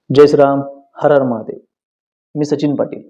जय श्रीराम. हर हर महादेव. मी सचिन पाटील.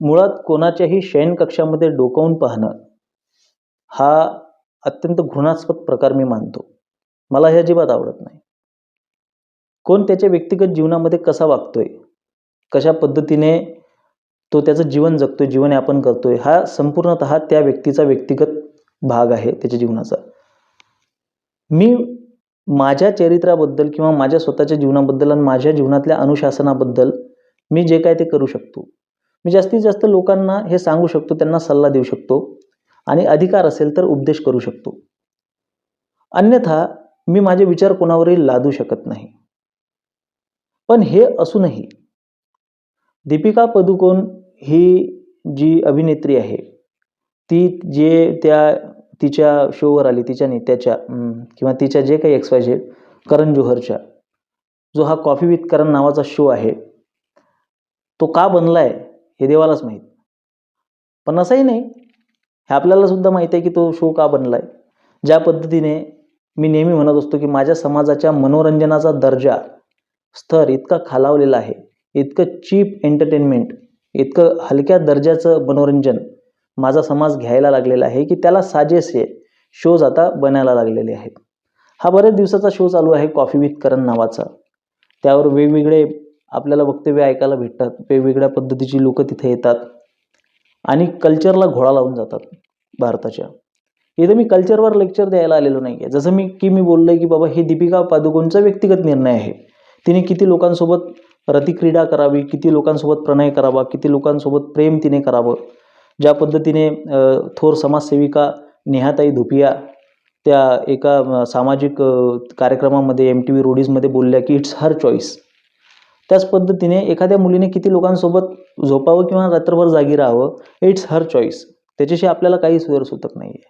मुळात कोणाच्याही शयन कक्षामध्ये डोकावून पाहणं हा अत्यंत घृणास्पद प्रकार मी मानतो. मला हे अजिबात आवडत नाही. कोण त्याच्या व्यक्तिगत जीवनामध्ये कसा वागतोय, कशा पद्धतीने तो त्याचं जीवन जगतोय, जीवनयापन करतोय, हा संपूर्णतः त्या व्यक्तीचा व्यक्तिगत भाग आहे त्याच्या जीवनाचा. मी माझ्या चरित्राबद्दल किंवा माझ्या स्वतःच्या जीवनाबद्दल आणि माझ्या जीवनातल्या अनुशासनाबद्दल मी जे काय ते करू शकतो. मी जास्तीत जास्त लोकांना हे सांगू शकतो, त्यांना सल्ला देऊ शकतो आणि अधिकार असेल तर उपदेश करू शकतो. अन्यथा मी माझे विचार कोणावरही लादू शकत नाही. पण हे असूनही दीपिका पदुकोण ही जी अभिनेत्री आहे, ती तिच्या शोवर आली, तिच्या नेत्याच्या किंवा तिच्या जे काही XYZ करण जोहरच्या, जो हा कॉफी विथ करण नावाचा शो आहे, तो का बनलाय हे देवालाच माहीत. पण असंही नाही, हे आपल्याला सुद्धा माहीत आहे की तो शो का बनलाय. ज्या पद्धतीने मी नेहमी म्हणत असतो की माझ्या समाजाच्या मनोरंजनाचा दर्जा स्तर इतका खालावलेला आहे, इतकं चीप एंटरटेनमेंट, इतकं हलक्या दर्जाचं मनोरंजन माझा समाज घ्यायला लागलेला आहे की त्याला साजेसे शोज आता बनायला लागलेले आहेत. हा बरेच दिवसाचा शो चालू आहे कॉफी विथ करण नावाचा. त्यावर वेगवेगळे आपल्याला वक्तव्य ऐकायला भेटतात, वेगवेगळ्या पद्धतीची लोक तिथे येतात आणि कल्चरला घोडा लावून जातात भारताच्या. इथं मी कल्चरवर लेक्चर द्यायला आलेलो नाही आहे. जसं मी बोललोय की बाबा हे दीपिका पादुकोणचा व्यक्तिगत निर्णय आहे. तिने किती लोकांसोबत रतिक्रीडा करावी, किती लोकांसोबत प्रणय करावा, किती लोकांसोबत प्रेम तिने करावं. ज्या पद्धतीने थोर समाजसेविका नेहाताई धुपिया त्या एका सामाजिक कार्यक्रमामध्ये MTV रोडीजमध्ये बोलल्या की इट्स हर चॉईस. त्याच पद्धतीने एखाद्या मुलीने किती लोकांसोबत झोपावं किंवा रात्रभर जागी राहावं, इट्स हर चॉईस. त्याच्याशी आपल्याला काही सुतक नाही आहे.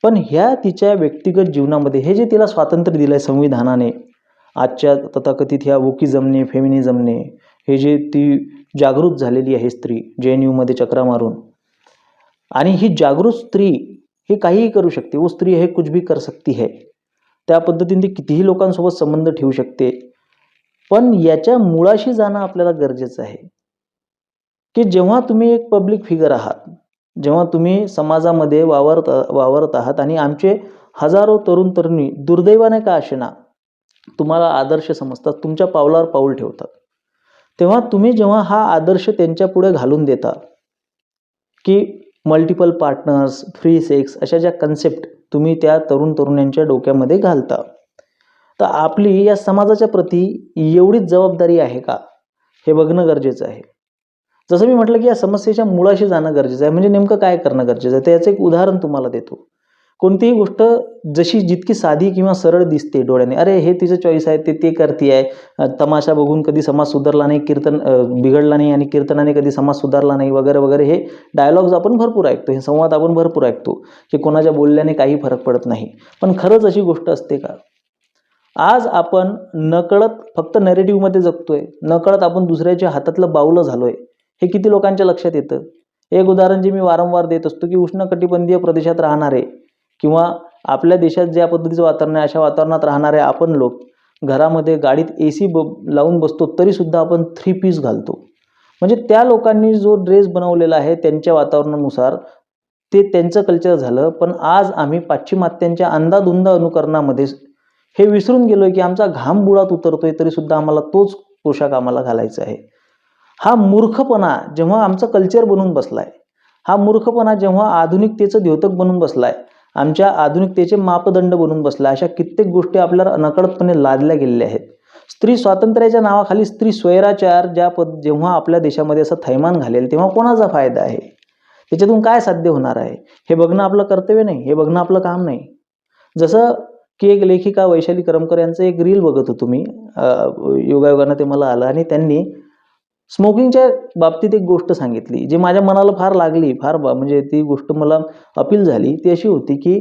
पण ह्या तिच्या व्यक्तिगत जीवनामध्ये हे जे तिला स्वातंत्र्य दिलंय संविधानाने, आजच्या तथाकथित ह्या वोकिझमने, फेमिनिझमने, हे जे ती जागृत झालेली आहे स्त्री JNU मध्ये चक्रा मारून, आणि ही जागृत स्त्री हे काहीही करू शकते. वो स्त्री है कुछ भी कर सकती है. त्या पद्धतीने ती कितीही लोकांसोबत संबंध ठेवू शकते. पण याच्या मुळाशी जाणं आपल्याला गरजेचं आहे की जेव्हा तुम्ही एक पब्लिक फिगर आहात, जेव्हा तुम्ही समाजामध्ये वावरत आहात आणि आमचे हजारो तरुण तरुणी दुर्दैवाने का असेना तुम्हाला आदर्श समजतात, तुमच्या पावलावर पाऊल ठेवतात, तेव्हा तुम्ही जेव्हा हा आदर्श त्यांच्या पुढे घालून देता की मल्टिपल पार्टनर्स, फ्री सेक्स, अशा ज्या कन्सेप्ट तुम्ही त्या तरुण तरुण्यांच्या डोक्यामध्ये घालता, तर आपली या समाजाच्या प्रती एवढीच जबाबदारी आहे का हे बघणं गरजेचं आहे. जसं मी म्हटलं की या समस्येच्या मुळाशी जाणं गरजेचं आहे. म्हणजे नेमकं काय करणं गरजेचं आहे, तर याचं एक उदाहरण तुम्हाला देतो. कोणतीही गोष्ट जितकी साधी किंवा सरळ दिसते डोळ्याने, अरे हे तिचं चॉईस आहे, ते करती आहे, तमाशा बघून कधी समाज सुधारला नाही, कीर्तन बिघडला नाही आणि कीर्तनाने कधी समाज सुधारला नाही, वगैरे वगैरे, हे डायलॉग्स आपण भरपूर ऐकतो, हे संवाद आपण भरपूर ऐकतो की कोणाच्या बोलल्याने काही फरक पडत नाही. पण खरंच अशी गोष्ट असते का? आज आपण नकळत फक्त नॅरेटिव्हमध्ये जगतोय, नकळत आपण दुसऱ्याच्या हातातलं बाऊलं झालोय, हे किती लोकांच्या लक्षात येतं? एक उदाहरण जे मी वारंवार देत असतो की उष्णकटिबंधीय प्रदेशात राहणारे किंवा आपल्या देशात ज्या पद्धतीचं वातावरण आहे अशा वातावरणात राहणारे आपण लोक घरामध्ये गाडीत AC लावून बसतो तरी सुद्धा आपण 3 पीस घालतो. म्हणजे त्या लोकांनी जो ड्रेस बनवलेला आहे त्यांच्या वातावरणानुसार ते त्यांचं कल्चर झालं. पण आज आम्ही पाश्चिमात्यांच्या अंधाधुंद अनुकरणामध्ये हे विसरून गेलोय की आमचा घाम बुडात उतरतोय तरी सुद्धा आम्हाला तोच पोशाख आम्हाला घालायचा आहे. हा मूर्खपणा जेव्हा आमचं कल्चर बनून बसलाय, हा मूर्खपणा जेव्हा आधुनिकतेचं द्योतक बनून बसलाय, आमच्या आधुनिकतेचे मापदंड बनून बसलाय, अशा कित्येक गोष्टी आपल्याला नकळतपणे लादल्या गेलेल्या आहेत. स्त्री स्वातंत्र्याच्या नावाखाली स्त्री स्वैराचार जेव्हा आपल्या देशामध्ये असं थैमान घालेल तेव्हा कोणाचा फायदा आहे, त्याच्यातून काय साध्य होणार आहे, हे बघणं आपलं कर्तव्य नाही, हे बघणं आपलं काम नाही. जसं की एक लेखिका वैशाली करमकर यांचं एक रील बघत होतो मी, योगायोगानं ते मला आलं, आणि त्यांनी स्मोकिंगच्या बाबतीत एक गोष्ट सांगितली जी माझ्या मनाला फार लागली, म्हणजे ती गोष्ट मला अपील झाली. ती अशी होती की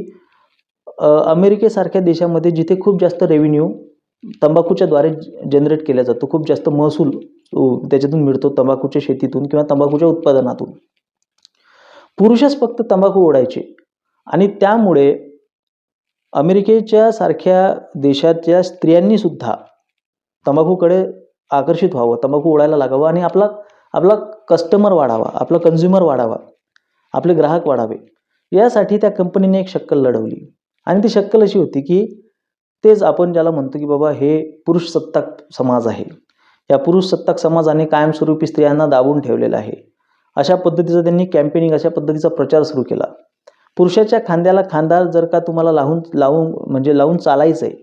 अमेरिकेसारख्या देशामध्ये जिथे खूप जास्त रेव्हेन्यू तंबाखूच्या द्वारे जनरेट केला जातो, खूप जास्त महसूल त्याच्यातून मिळतो, तंबाखूच्या शेतीतून किंवा तंबाखूच्या उत्पादनातून, पुरुषच फक्त तंबाखू ओढायचे आणि त्यामुळे अमेरिकेच्या सारख्या देशाच्या स्त्रियांनी सुद्धा तंबाखूकडे आकर्षित व्हावं, तंबाखू ओढायला लागावं आणि आपला आपला कस्टमर वाढावा, आपला कन्झ्युमर वाढावा, आपले ग्राहक वाढावे, यासाठी त्या कंपनीने एक शक्कल लढवली. आणि ती शक्कल अशी होती की तेच आपण ज्याला म्हणतो की बाबा हे पुरुषसत्ताक समाज आहे. या पुरुषसत्ताक समाजाने कायमस्वरूपी स्त्रियांना दाबून ठेवलेलं आहे. अशा पद्धतीचं त्यांनी कॅम्पेनिंग, अशा पद्धतीचा प्रचार सुरू केला. पुरुषाच्या खांद्याला खांदा जर का तुम्हाला लावून चालायचं आहे,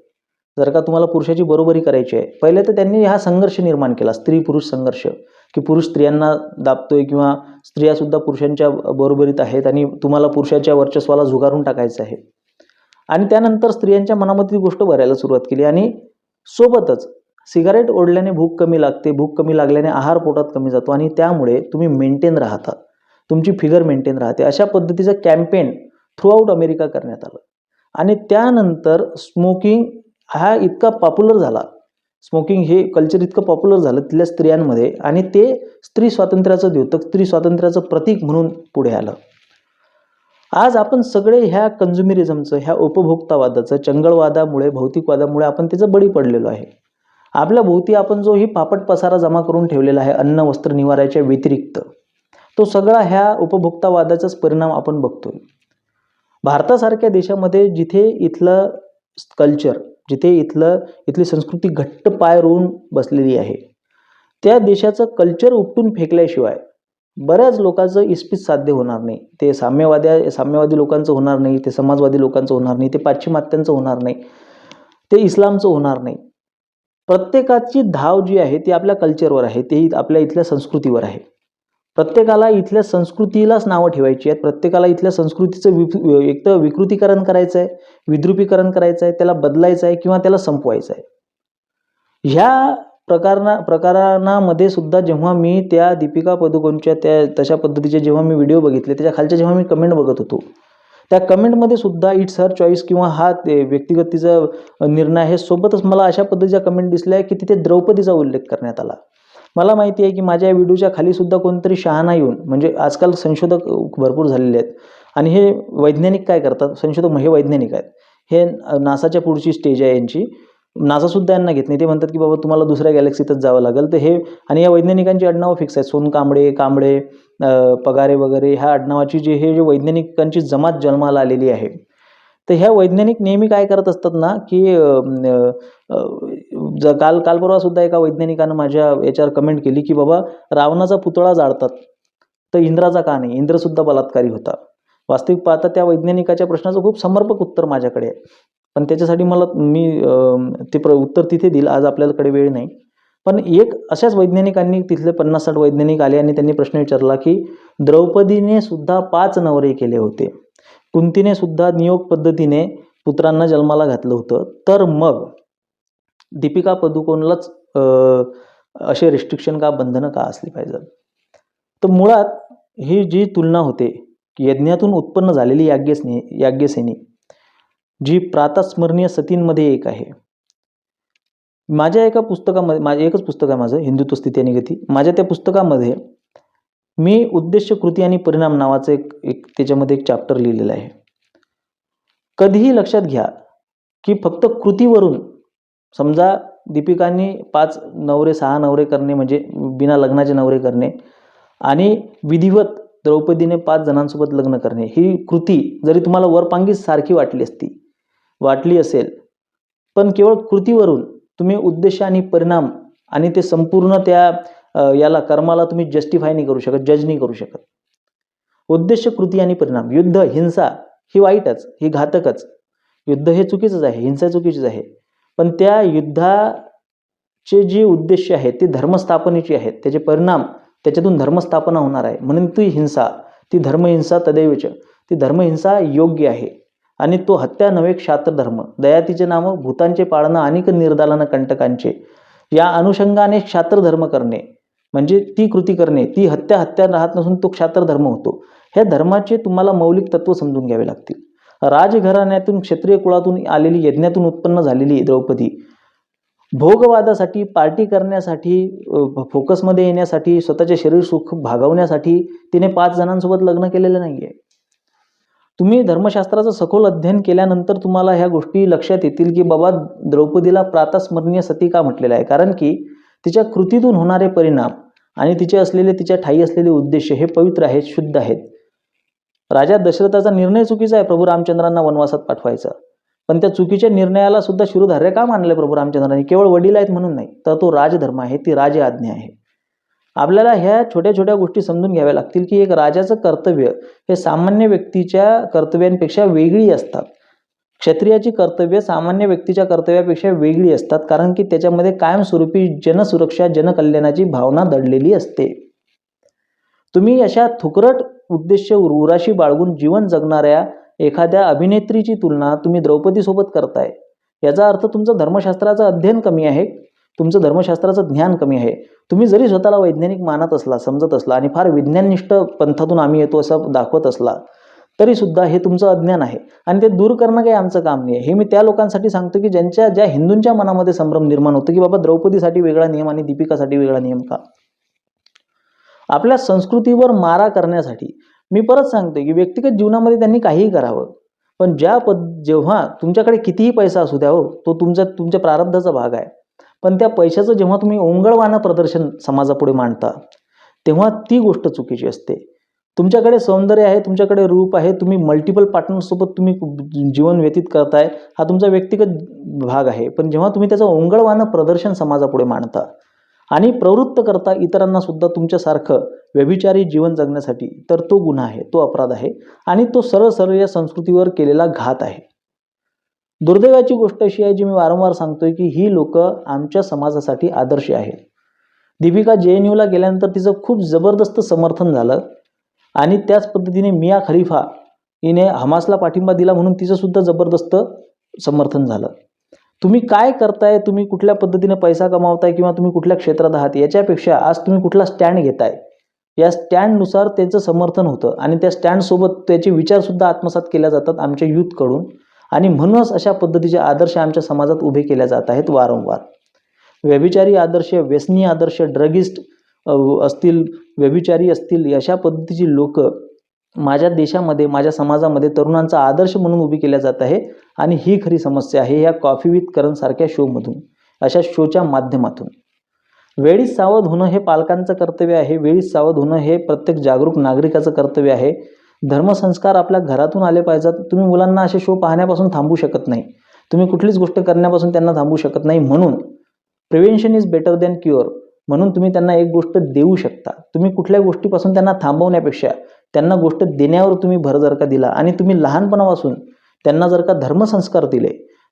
जर का तुम्हाला पुरुषाची बरोबरी करायची आहे, पहिले तर त्यांनी हा संघर्ष निर्माण केला, स्त्री पुरुष संघर्ष, की पुरुष स्त्रियांना दाबतोय किंवा स्त्रियासुद्धा पुरुषांच्या बरोबरीत आहेत आणि तुम्हाला पुरुषाच्या वर्चस्वाला झुगारून टाकायचं आहे. आणि त्यानंतर स्त्रियांच्या मनामध्ये ती गोष्ट भरायला सुरुवात केली आणि सोबतच सिगारेट ओढल्याने भूक कमी लागते, भूक कमी लागल्याने आहार पोटात कमी जातो आणि त्यामुळे तुम्ही मेंटेन राहता, तुमची फिगर मेंटेन राहते. अशा पद्धतीचं कॅम्पेन थ्रूआउट अमेरिका करण्यात आलं. आणि त्यानंतर स्मोकिंग हा इतका पॉप्युलर झाला, स्मोकिंग हे कल्चर इतकं पॉप्युलर झालं तिथल्या स्त्रियांमध्ये आणि ते स्त्री स्वातंत्र्याचं द्योतक, स्त्री स्वातंत्र्याचं प्रतीक म्हणून पुढे आलं. आज आपण सगळे ह्या कन्झ्युमरिझमचं, ह्या उपभोक्तावादाचं, चंगळवादामुळे, भौतिकवादामुळे आपण त्याचं बळी पडलेलो आहे. आपल्या भोवती आपण जो ही पापट पसारा जमा करून ठेवलेला आहे अन्न वस्त्र निवाऱ्याच्या व्यतिरिक्त, तो सगळा ह्या उपभोक्तावादाचाच परिणाम आपण बघतोय. भारतासारख्या देशामध्ये जिथे इथलं कल्चर, जिथे इथली संस्कृती घट्ट पाय रोवून बसलेली आहे, त्या देशाचं कल्चर उपटून फेकल्याशिवाय बऱ्याच लोकांचं इस्पित साध्य होणार नाही. ते साम्यवादी लोकांचं होणार नाही, ते समाजवादी लोकांचं होणार नाही, ते पाश्चिमात्यांचं होणार नाही, ते इस्लामचं होणार नाही. प्रत्येकाची धाव जी आहे ती आपल्या कल्चरवर आहे, ती आपल्या इथल्या संस्कृतीवर आहे. प्रत्येकाला इथल्या संस्कृतीलाच नावं ठेवायची आहेत. प्रत्येकाला इथल्या संस्कृतीचं एक तर विकृतीकरण करायचं आहे, विद्रुपीकरण करायचं आहे, त्याला बदलायचं आहे किंवा त्याला संपवायचं आहे. ह्या प्रकारांमध्ये सुद्धा जेव्हा मी त्या दीपिका पदुकोणच्या तशा पद्धतीचे जेव्हा मी व्हिडिओ बघितले, त्याच्या खालच्या जेव्हा मी कमेंट बघत होतो, त्या कमेंटमध्ये सुद्धा इट्स हर चॉईस किंवा हा व्यक्तिगत तिचा निर्णय आहे. सोबतच मला अशा पद्धतीच्या कमेंट दिसल्या की तिथे द्रौपदीचा उल्लेख करण्यात आला. मला माहिती आहे की माझ्या या व्हिडिओच्या खाली सुद्धा कोणतरी शहाणा येऊन, म्हणजे आजकाल संशोधक भरपूर झालेले आहेत आणि हे वैज्ञानिक काय करतात, संशोधक हे वैज्ञानिक आहेत, हे नासाच्या पुढची स्टेज आहे यांची, नासासुद्धा यांना घेत नाही. ते म्हणतात की बाबा तुम्हाला दुसऱ्या गॅलेक्सीतच जावं लागेल. तर हे आणि या वैज्ञानिकांची आडनावं फिक्स आहेत, सोनकांबळे, कांबळे, पगारे वगैरे, ह्या आडनावाची जे वैज्ञानिकांची जमात जन्माला आलेली आहे. तर ह्या वैज्ञानिक नेहमी काय करत असतात ना की काल परवा सुद्धा एका वैज्ञानिकानं माझ्या याच्यावर कमेंट केली की बाबा रावणाचा पुतळा जाळतात तर इंद्राचा का नाही, इंद्रसुद्धा बलात्कारी होता. वास्तविक पाहता त्या वैज्ञानिकाच्या प्रश्नाचं खूप समर्पक उत्तर माझ्याकडे आहे, पण त्याच्यासाठी मी ते उत्तर तिथे दिलं. आज आपल्याकडे वेळ नाही. पण एक अशाच वैज्ञानिकांनी, तिथले 50-60 वैज्ञानिक आले आणि त्यांनी प्रश्न विचारला की द्रौपदीने सुद्धा 5 नवरे केले होते, कुंतीने सुद्धा नियोग पद्धतीने पुत्रांना जन्माला घातलं होतं, तर मग दीपिका पदुकोणलाच असे रिस्ट्रिक्शन का, बंधनं का असली पाहिजेत? तर मुळात ही जी तुलना होते की यज्ञातून उत्पन्न झालेली याज्ञसेनी जी प्रातस्मरणीय सतींमध्ये एक आहे. माझ्या एका पुस्तकामध्ये, एकच पुस्तक आहे माझं, हिंदुत्व स्थिती आणि गती, माझ्या त्या पुस्तकामध्ये मी उद्देश, कृती आणि परिणाम नावाचं एक त्याच्यामध्ये एक चॅप्टर लिहिलेलं आहे. कधीही लक्षात घ्या की फक्त कृतीवरून, समजा दीपिकांनी 5 नवरे 6 नवरे करणे म्हणजे बिना लग्नाचे नवरे करणे आणि विधिवत द्रौपदीने 5 जणांसोबत लग्न करणे, ही कृती जरी तुम्हाला वरपांगी सारखी वाटली असेल, पण केवळ कृतीवरून तुम्ही उद्देश आणि परिणाम आणि ते संपूर्ण त्या कर्माला तुम्ही जस्टिफाय नाही करू शकत, जज नाही करू शकत. उद्देश, कृती आणि परिणाम. युद्ध, हिंसा ही वाईटच, ही घातकच. युद्ध हे चुकीचंच आहे, हिंसा चुकीचीच आहे. पण त्या युद्धाचे जे उद्देश आहेत ते धर्मस्थापनेची आहेत, त्याचे परिणाम, त्याच्यातून धर्मस्थापना होणार आहे. म्हणून ती हिंसा, ती धर्महिंसा तदैवच, ती धर्महिंसा योग्य आहे. आणि तो हत्या नव्हे क्षात्र धर्म, दयातीचे नाम भूतांचे पाळणं अनेक निर्दालन कंटकांचे, या अनुषंगाने क्षात्र धर्म करणे म्हणजे ती कृती करणे, ती हत्या राहत नसून तो क्षात्र धर्म होतो. ह्या धर्माचे तुम्हाला मौलिक तत्व समजून घ्यावे लागतील. राजघराण्यातून, क्षत्रिय कुळातून आलेली, यज्ञातून उत्पन्न झालेली द्रौपदी भोगवादासाठी, पार्टी करण्यासाठी, फोकसमध्ये येण्यासाठी, स्वतःचे शरीर सुख भागवण्यासाठी तिने 5 जणांसोबत लग्न केलेलं नाहीये. तुम्ही धर्मशास्त्राचं सखोल अध्ययन केल्यानंतर तुम्हाला ह्या गोष्टी लक्षात येतील की बाबा द्रौपदीला प्रातस्मरणीय सती का म्हटलेलं आहे, कारण की तिच्या कृतीतून होणारे परिणाम आणि तिच्या ठायी असलेले उद्देश हे पवित्र आहेत, शुद्ध आहेत. राजा दशरथाचा निर्णय चुकीचा आहे प्रभू रामचंद्रांना वनवासात पाठवायचा, पण त्या चुकीच्या निर्णयाला सुद्धा शिरोधार्य का मानले प्रभू रामचंद्रांनी? केवळ वडील आहेत म्हणून नाही, तर तो राजधर्म आहे, ती राज आज्ञा आहे. आपल्याला ह्या छोट्या छोट्या गोष्टी समजून घ्याव्या लागतील की एक राजाचं कर्तव्य हे सामान्य व्यक्तीच्या कर्तव्यांपेक्षा वेगळी असतात. क्षत्रियाची कर्तव्य सामान्य व्यक्तीच्या कर्तव्यापेक्षा वेगळी असतात, कारण की त्याच्यामध्ये कायमस्वरूपी जनसुरक्षा, जनकल्याणाची भावना दडलेली असते. तुम्ही अशा थुकरट उद्देश उराशी बाळगून जीवन जगणाऱ्या एखाद्या अभिनेत्रीची तुलना तुम्ही द्रौपदीसोबत करताय, याचा अर्थ तुमचं धर्मशास्त्राचं अध्ययन कमी आहे, तुमचं धर्मशास्त्राचं ज्ञान कमी आहे. तुम्ही जरी स्वतःला वैज्ञानिक मानत असला, समजत असला आणि फार विज्ञाननिष्ठ पंथातून आम्ही येतो असं दाखवत असला, तरी सुद्धा हे तुमचं अज्ञान आहे आणि ते दूर करणं काही आमचं काम नाही आहे. हे मी त्या लोकांसाठी सांगतो की ज्या हिंदूंच्या मनामध्ये संभ्रम निर्माण होतो की बाबा द्रौपदीसाठी वेगळा नियम आणि दीपिकासाठी वेगळा नियम का? आपल्या संस्कृतीवर मारा करण्यासाठी मी परत सांगतो की व्यक्तिगत जीवनामध्ये त्यांनी काहीही करावं, पण जेव्हा तुमच्याकडे कितीही पैसा असू द्या हो, तो तुमच्या प्रारब्धाचा भाग आहे, पण त्या पैशाचं जेव्हा तुम्ही ओंगळवाणं प्रदर्शन समाजापुढे मांडता, तेव्हा ती गोष्ट चुकीची असते. तुमच्याकडे सौंदर्य आहे, तुमच्याकडे रूप आहे, तुम्ही मल्टिपल पार्टनरसोबत तुम्ही जीवन व्यतीत करताय, हा तुमचा व्यक्तिगत भाग आहे, पण जेव्हा तुम्ही त्याचं ओंगळवाणं प्रदर्शन समाजापुढे मांडता आणि प्रवृत्त करता इतरांना सुद्धा तुमच्यासारखं व्यभिचारी जीवन जगण्यासाठी, तर तो गुन्हा आहे, तो अपराध आहे आणि तो सरळ सरळ या संस्कृतीवर केलेला घात आहे. दुर्दैवाची गोष्ट अशी आहे, जी मी वारंवार सांगतोय की ही लोक आमच्या समाजासाठी आदर्श आहेत. दीपिका JNUला गेल्यानंतर तिचं खूप जबरदस्त समर्थन झालं आणि त्याच पद्धतीने मिया खलिफा हिने हमासला पाठिंबा दिला म्हणून तिचं सुद्धा जबरदस्त समर्थन झालं. तुम्ही काय करताय, तुम्ही कुठल्या पद्धतीने पैसा कमावताय किंवा तुम्ही कुठल्या क्षेत्रात आहात, याच्यापेक्षा आज तुम्ही कुठला स्टँड घेताय, या स्टँडनुसार त्याचं समर्थन होतं आणि त्या स्टँडसोबत त्याचे विचारसुद्धा आत्मसात केल्या जातात आमच्या यूथकडून आणि म्हणूनच अशा पद्धतीचे आदर्श आमच्या समाजात उभे केले जात आहेत वारंवार. व्यभिचारी आदर्श, व्यसनी आदर्श, ड्रगिस्ट असतील, व्यभिचारी असतील, अशा पद्धतीची लोक माझ्या देशामध्ये, माझ्या समाजामध्ये तरुणांचा आदर्श म्हणून उभी केल्या जात आहे आणि ही खरी समस्या आहे या कॉफी विथ करण सारख्या शोमधून, अशा शोच्या माध्यमातून. वेळीच सावध होणं हे पालकांचं कर्तव्य आहे, वेळीच सावध होणं हे प्रत्येक जागरूक नागरिकाचं कर्तव्य आहे. धर्मसंस्कार आपल्या घरातून आले पाहिजेत. तुम्ही मुलांना असे शो पाहण्यापासून थांबू शकत नाही, तुम्ही कुठलीच गोष्ट करण्यापासून त्यांना थांबू शकत नाही. म्हणून prevention is better than cure, म्हणून तुम्ही त्यांना एक गोष्ट देऊ शकता. तुम्ही कुठल्या गोष्टीपासून त्यांना थांबवण्यापेक्षा त्यांना गोष्ट देण्यावर तुम्ही भर जर का दिला आणि तुम्ही लहानपणापासून त्यांना जर का धर्मसंस्कार दिले,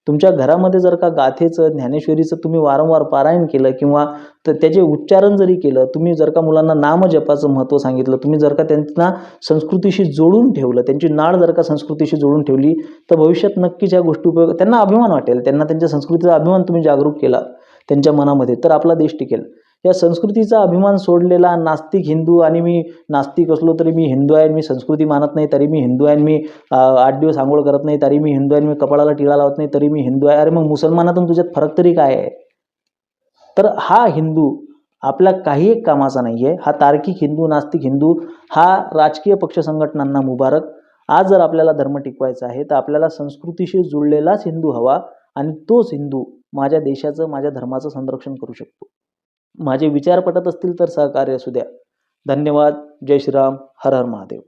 तुमच्या घरामध्ये जर का गाथेचं, ज्ञानेश्वरीचं तुम्ही वारंवार पारायण केलं किंवा त्याचे उच्चारण जरी केलं, तुम्ही जर का मुलांना नामजपाचं महत्त्व सांगितलं, तुम्ही जर का त्यांना संस्कृतीशी जोडून ठेवलं, त्यांची नाळ जर का संस्कृतीशी जोडून ठेवली, तर भविष्यात नक्कीच या गोष्टी त्यांना अभिमान वाटेल. त्यांना त्यांच्या संस्कृतीचा अभिमान तुम्ही जागरूक केला त्यांच्या मनामध्ये, तर आपला देश टिकेल. या संस्कृतीचा अभिमान सोडलेला नास्तिक हिंदू, आणि मी नास्तिक असलो तरी मी हिंदू आहे, मी संस्कृती मानत नाही तरी मी हिंदू आहे, मी 8 दिवस आंघोळ करत नाही तरी मी हिंदू आहे, मी कपाळाला टिळा लावत नाही तरी मी हिंदू आहे. अरे मग मुसलमानातून तुझ्यात फरक तरी काय आहे? तर हा हिंदू आपल्या काही एक कामाचा नाही आहे. हा तार्किक हिंदू, नास्तिक हिंदू, हा राजकीय पक्ष संघटनांना मुबारक. आज जर आपल्याला धर्म टिकवायचा आहे तर आपल्याला संस्कृतीशी जुळलेलाच हिंदू हवा आणि तोच हिंदू माझ्या देशाचं, माझ्या धर्माचं संरक्षण करू शकतो. माझे विचार पटत असतील तर सहकार्य असू द्या. धन्यवाद. जय श्रीराम. हर हर महादेव.